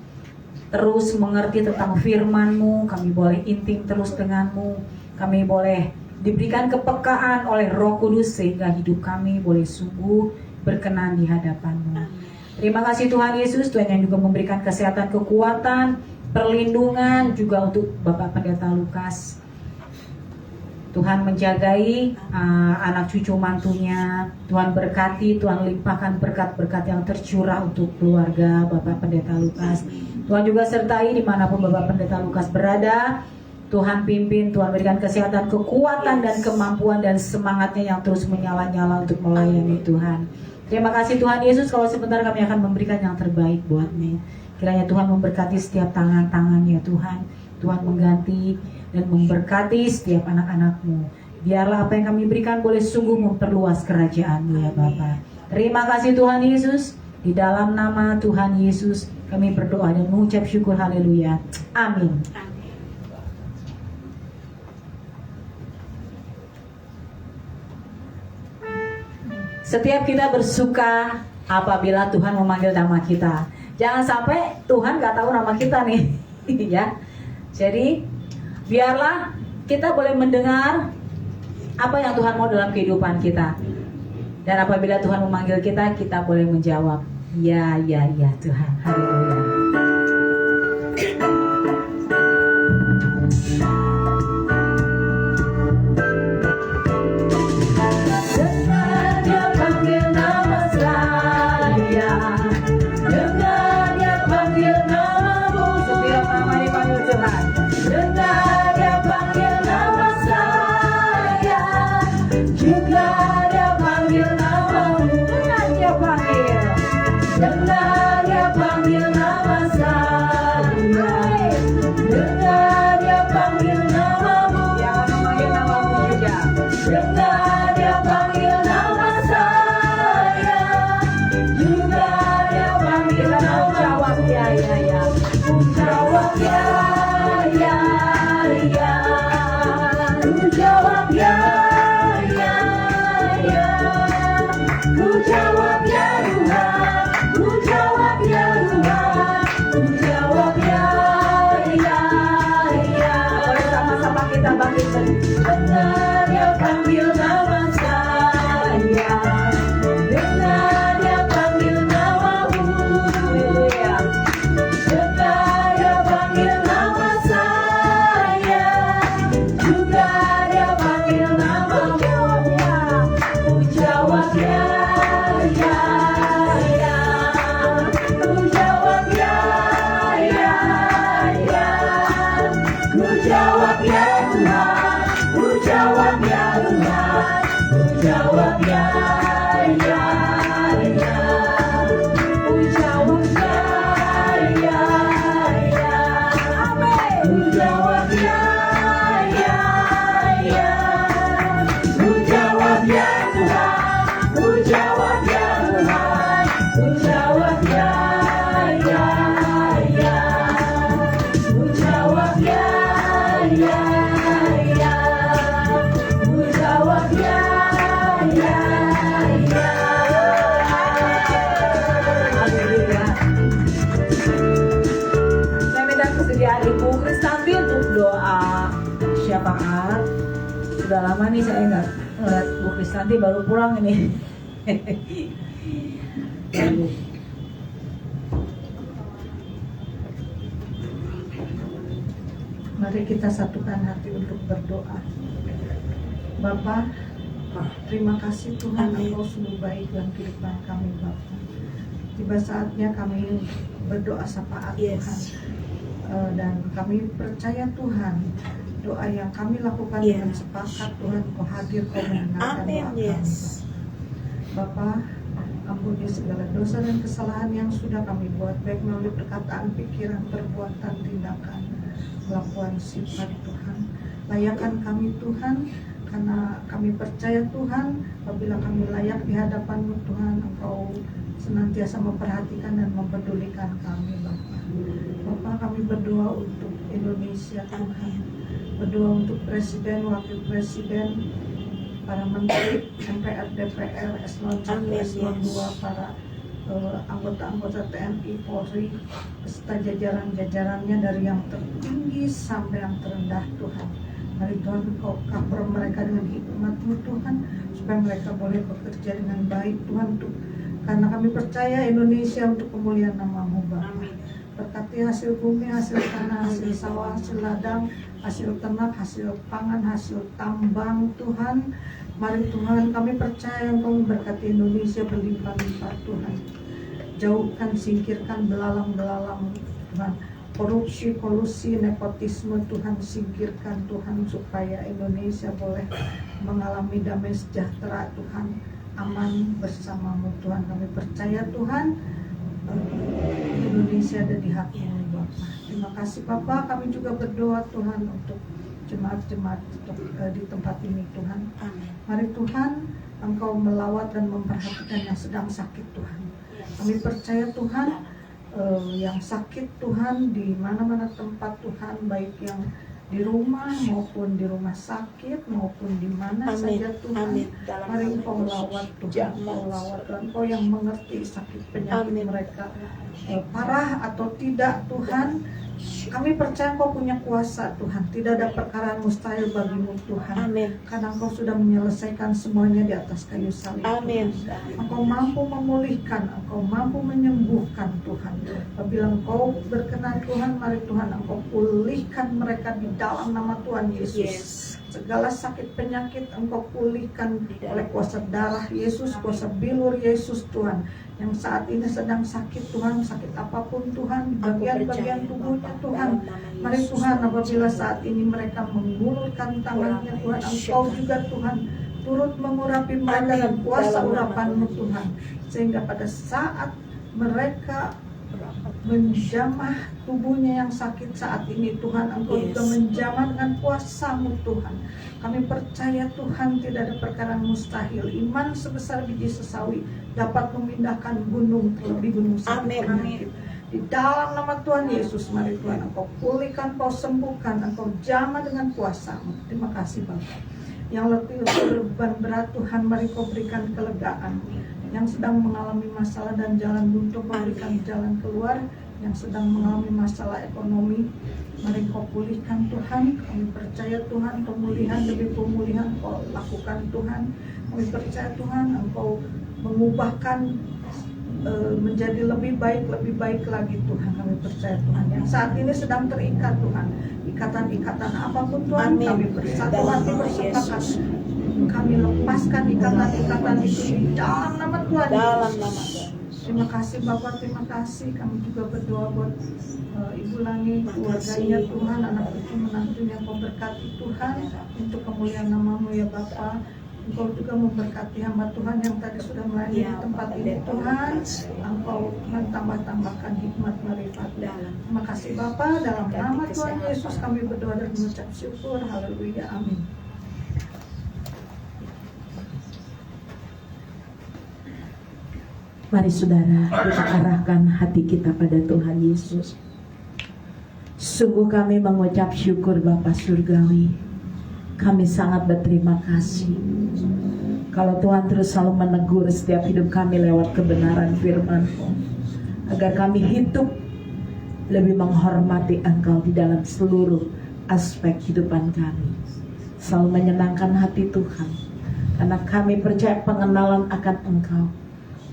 terus mengerti tentang firman-Mu, kami boleh intim terus dengan-Mu, kami boleh diberikan kepekaan oleh Roh Kudus sehingga hidup kami boleh sungguh berkenan di hadapan-Mu. Terima kasih Tuhan Yesus, Tuhan yang juga memberikan kesehatan, kekuatan, perlindungan juga untuk Bapak Pendeta Lukas. Tuhan menjagai anak cucu mantunya, Tuhan berkati, Tuhan limpahkan berkat-berkat yang tercurah untuk keluarga Bapak Pendeta Lukas. Tuhan juga sertai dimanapun Bapak Pendeta Lukas berada. Tuhan pimpin, Tuhan berikan kesehatan, kekuatan dan kemampuan dan semangatnya yang terus menyala-nyala untuk melayani Tuhan. Terima kasih Tuhan Yesus, kalau sebentar kami akan memberikan yang terbaik buatnya. Kiranya Tuhan memberkati setiap tangan-tangannya Tuhan. Tuhan mengganti dan memberkati setiap anak-anak-Mu. Biarlah apa yang kami berikan boleh sungguh memperluas kerajaan-Mu ya Bapa. Terima kasih Tuhan Yesus. Di dalam nama Tuhan Yesus kami berdoa dan mengucap syukur, haleluya. Amin. Setiap kita bersuka apabila Tuhan memanggil nama kita. Jangan sampai Tuhan gak tahu nama kita nih. Ya. Jadi biarlah kita boleh mendengar apa yang Tuhan mau dalam kehidupan kita. Dan apabila Tuhan memanggil kita, kita boleh menjawab, ya, ya, ya Tuhan. Haleluya. Sudah lama nih saya nggak ngeliat Bu Kristanti, baru pulang ini. Mari kita satukan hati untuk berdoa. Bapa, terima kasih Tuhan, Engkau sungguh baik dalam kehidupan kami Bapa. Tiba saatnya kami berdoa syafaat Tuhan, dan kami percaya Tuhan, doa yang kami lakukan dengan sepakat Tuhan, Kau hadir, Kau mendengarkan doa kami. Bapa, ampuni segala dosa dan kesalahan yang sudah kami buat, baik melalui perkataan, pikiran, perbuatan, tindakan. kelakuan sifat Tuhan. Layakan kami Tuhan, karena kami percaya Tuhan, apabila kami layak di hadapan-Mu Tuhan, Engkau senantiasa memperhatikan dan mempedulikan kami Bapa. Bapa, kami berdoa untuk Indonesia Tuhan, berdoa untuk Presiden, Wakil Presiden, para Menteri, MPR, DPR, Eselon 1, Eselon 2, para anggota-anggota TNI, Polri, beserta jajaran-jajarannya dari yang tertinggi sampai yang terendah Tuhan. Mari Tuhan Engkau cover mereka dengan hikmat-Mu Tuhan, supaya mereka boleh bekerja dengan baik Tuhan, karena kami percaya Indonesia untuk kemuliaan nama-Mu Bapa. Berkati hasil bumi, hasil tanah, hasil sawah, hasil ladang, hasil ternak, hasil pangan, hasil tambang Tuhan. Mari Tuhan, kami percaya Engkau memberkati Indonesia berlimpah-limpah Tuhan. Jauhkan, singkirkan belalang-belalang Tuhan, korupsi, kolusi, nepotisme Tuhan, singkirkan Tuhan, supaya Indonesia boleh mengalami damai sejahtera Tuhan, aman bersama-Mu Tuhan. Kami percaya Tuhan, Indonesia ada di hati-Mu Bapa. Terima kasih Bapa. Kami juga berdoa Tuhan untuk jemaat-jemaat di tempat ini Tuhan. Mari Tuhan, Engkau melawat dan memperhatikan yang sedang sakit Tuhan. Kami percaya Tuhan, yang sakit Tuhan di mana-mana tempat Tuhan, baik yang di rumah maupun di rumah sakit maupun di mana saja Tuhan. Mari Engkau melawat Tuhan, Engkau lawat, Engkau yang mengerti sakit penyakit mereka, parah atau tidak Tuhan. Kami percaya Engkau punya kuasa Tuhan, tidak ada perkara mustahil bagi-Mu Tuhan. Karena Engkau sudah menyelesaikan semuanya di atas kayu salib. Engkau mampu memulihkan, Engkau mampu menyembuhkan Tuhan. Apabila Engkau berkenan Tuhan, mari Tuhan Engkau pulihkan mereka di dalam nama Tuhan Yesus. Segala sakit penyakit Engkau pulihkan oleh kuasa darah Yesus, kuasa bilur Yesus Tuhan. Yang saat ini sedang sakit Tuhan, sakit apapun Tuhan, di bagian-bagian tubuhnya Tuhan. Mari Tuhan, apabila saat ini mereka mengulurkan tangannya Tuhan, Engkau juga Tuhan turut mengurapi mereka dengan kuasa urapan-Mu Tuhan. Sehingga pada saat mereka menjamah tubuhnya yang sakit saat ini Tuhan, Engkau juga menjamah dengan kuasa-Mu Tuhan. Kami percaya Tuhan, tidak ada perkara mustahil. Iman sebesar biji sesawi dapat memindahkan gunung terlebih gunung sakit penyakit. Di dalam nama Tuhan Yesus, mari Tuhan Engkau pulihkan, Engkau sembuhkan, Engkau jamah dengan kuasa-Mu. Terima kasih Bapa. Yang letih berbeban berat Tuhan, mari Kau berikan kelegaan. Yang sedang mengalami masalah dan jalan buntu, Kau berikan jalan keluar. Yang sedang mengalami masalah ekonomi, mari Kau pulihkan Tuhan. Kami percaya Tuhan, pemulihan demi pemulihan Kau lakukan Tuhan. Kami percaya Tuhan, Engkau mengubahkan menjadi lebih baik lagi Tuhan. Kami percaya Tuhan, yang saat ini sedang terikat Tuhan, ikatan-ikatan apapun Tuhan, kami bersatu hati bersepakat, kami lepaskan ikatan-ikatan itu di dalam nama Tuhan Yesus. Terima kasih Bapak, terima kasih. Kami juga berdoa buat Ibu Lani, keluarganya Tuhan, anak cucu menantunya Kau berkati Tuhan, untuk kemuliaan nama-Mu ya Bapak. Engkau juga memberkati hamba Tuhan yang tadi sudah melayani di tempat ini Tuhan. Engkau Tuhan tambah-tambahkan hikmat marifat. Terima kasih Bapa, dalam nama Tuhan Yesus kami berdoa dan mengucap syukur. Haleluya, amin. Mari saudara, kita arahkan hati kita pada Tuhan Yesus. Sungguh kami mengucap syukur Bapa Surgawi. Kami sangat berterima kasih. Kalau Tuhan terus selalu menegur setiap hidup kami lewat kebenaran firman-Mu, agar kami hidup lebih menghormati Engkau di dalam seluruh aspek kehidupan kami. Selalu menyenangkan hati Tuhan, karena kami percaya pengenalan akan Engkau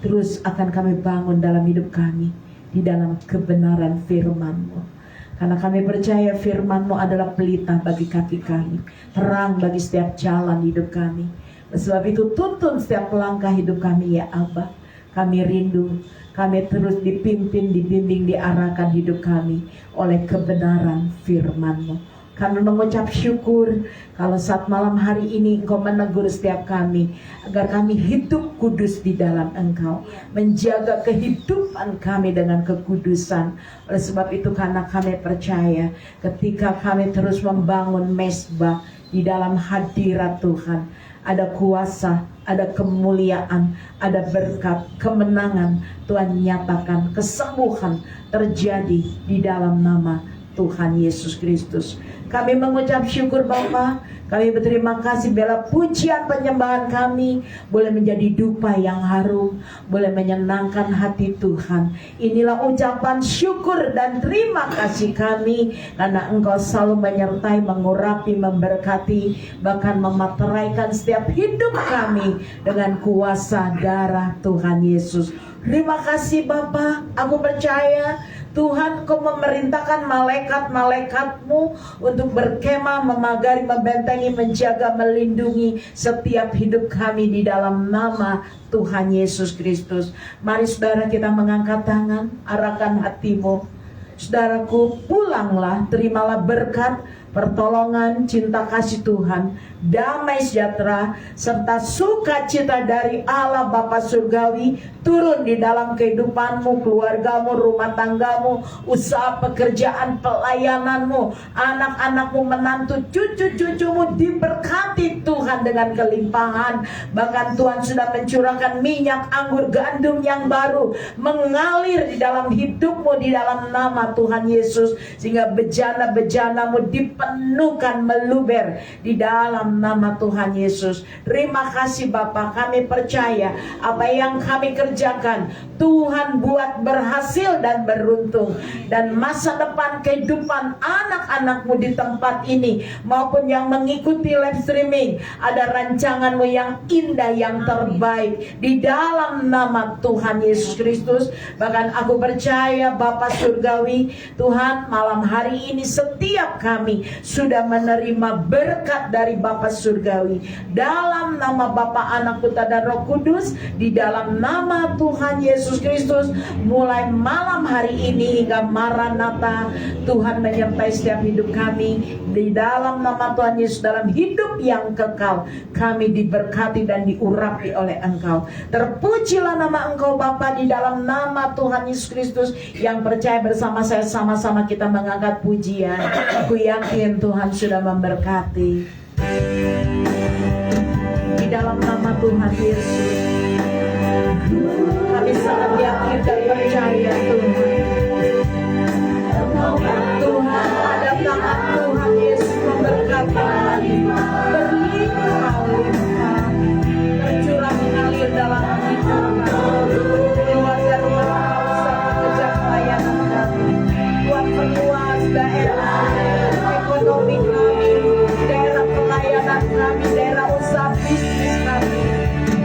terus akan kami bangun dalam hidup kami di dalam kebenaran firman-Mu. Karena kami percaya firman-Mu adalah pelita bagi kaki kami, terang bagi setiap jalan hidup kami. Sebab itu tuntun setiap langkah hidup kami ya Abba. Kami rindu, kami terus dipimpin, dibimbing, diarahkan hidup kami oleh kebenaran firman-Mu. Kami mengucap syukur kalau saat malam hari ini Engkau menegur setiap kami agar kami hidup kudus di dalam Engkau, menjaga kehidupan kami dengan kekudusan. Oleh sebab itu, karena kami percaya ketika kami terus membangun mezbah di dalam hadirat Tuhan, ada kuasa, ada kemuliaan, ada berkat, kemenangan. Tuhan nyatakan kesembuhan terjadi di dalam nama Tuhan Yesus Kristus. Kami mengucap syukur Bapa. Kami berterima kasih bila pujian penyembahan kami boleh menjadi dupa yang harum, boleh menyenangkan hati Tuhan. Inilah ucapan syukur dan terima kasih kami karena Engkau selalu menyertai, mengurapi, memberkati, bahkan memateraikan setiap hidup kami dengan kuasa darah Tuhan Yesus. Terima kasih Bapa. Aku percaya Tuhan, Kau memerintahkan malaikat-malaikatmu untuk berkemah, memagari, membentengi, menjaga, melindungi setiap hidup kami di dalam nama Tuhan Yesus Kristus. Mari saudara kita mengangkat tangan, arahkan hatimu. Saudaraku, pulanglah, terimalah berkat, pertolongan, cinta kasih Tuhan, damai sejahtera, serta sukacita dari Allah Bapa Surgawi turun di dalam kehidupanmu, keluargamu, rumah tanggamu, usaha pekerjaan, pelayananmu, anak-anakmu, menantu, cucu-cucumu diberkati Tuhan dengan kelimpahan. Bahkan Tuhan sudah mencurahkan minyak anggur gandum yang baru mengalir di dalam hidupmu di dalam nama Tuhan Yesus, sehingga bejana-bejanamu dipenuhkan meluber di dalam nama Tuhan Yesus. Terima kasih Bapa, kami percaya apa yang kami kerjakan Tuhan buat berhasil dan beruntung, dan masa depan kehidupan anak-anakmu di tempat ini maupun yang mengikuti live streaming ada rancanganmu yang indah, yang terbaik di dalam nama Tuhan Yesus Kristus. Bahkan aku percaya Bapa Surgawi, Tuhan, malam hari ini setiap kami sudah menerima berkat dari Bapa Surgawi dalam nama Bapa, Anak, Putra dan Roh Kudus, di dalam nama Tuhan Yesus Kristus. Mulai malam hari ini hingga Maranatha, Tuhan menyertai setiap hidup kami di dalam nama Tuhan Yesus. Dalam hidup yang kekal kami diberkati dan diurapi oleh Engkau. Terpujilah nama Engkau Bapa, di dalam nama Tuhan Yesus Kristus. Yang percaya bersama saya, sama-sama kita mengangkat pujian. Aku yakin Tuhan sudah memberkati. Di dalam nama Tuhan Yesus, kami sangat yakin dan percaya Tuhan, ada tangan Tuhan Yesus memberkati kami, berlimpah-limpah, tercurah mengalir dalam hidup kami, keluarga, rumah tangga, usaha pekerjaan, pelayanan kami. Tuhan perluas daerah ekonomi kami, daerah pelayanan kami, daerah usaha bisnis kami,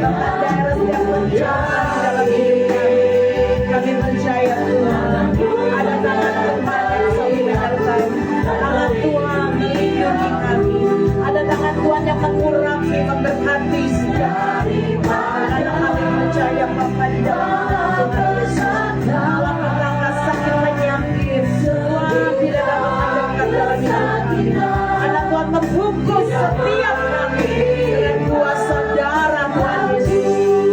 bahkan daerah setiap bencana di dalam hidup kami. Kami percaya Tuhan, ada tangan Tuhan yang selalu menyertai, tangan Tuhan melindungi kami, ada tangan Tuhan yang mengurapi, memberkati setiap karena kami percaya Bapa, di dalam nama Tuhan Yesus, dalam petaka sakit penyakit Tuhan tidak dapat mendekat dalam hidup kami. Anak Tuhan membungkus setiap kami dengan kuasa darah Tuhan Yesus,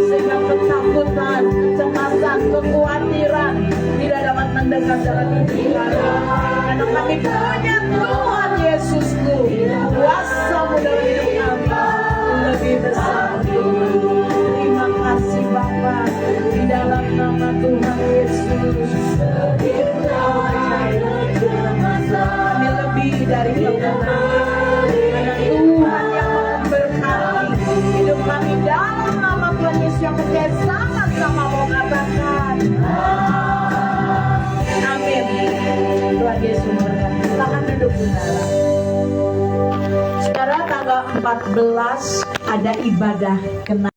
sehingga ketakutan, kecemasan, kekhawatiran tidak dapat mendekat dalam hidup kami. Karena kami punya Tuhan Yesusku, kuasa-Mu dalam hidup kami lebih besar. Terima kasih Bapa, di dalam nama Tuhan Yesus. Kami lebih dari kemenangan, karena Tuhan yang memberkati hidup kami. Dalam nama Tuhan Yesus yang percaya, sama-sama mau katakan amin. Tuhan Yesus memberkati. Silakan duduk saudara. Saudara, tanggal 14 ada ibadah kenaikan.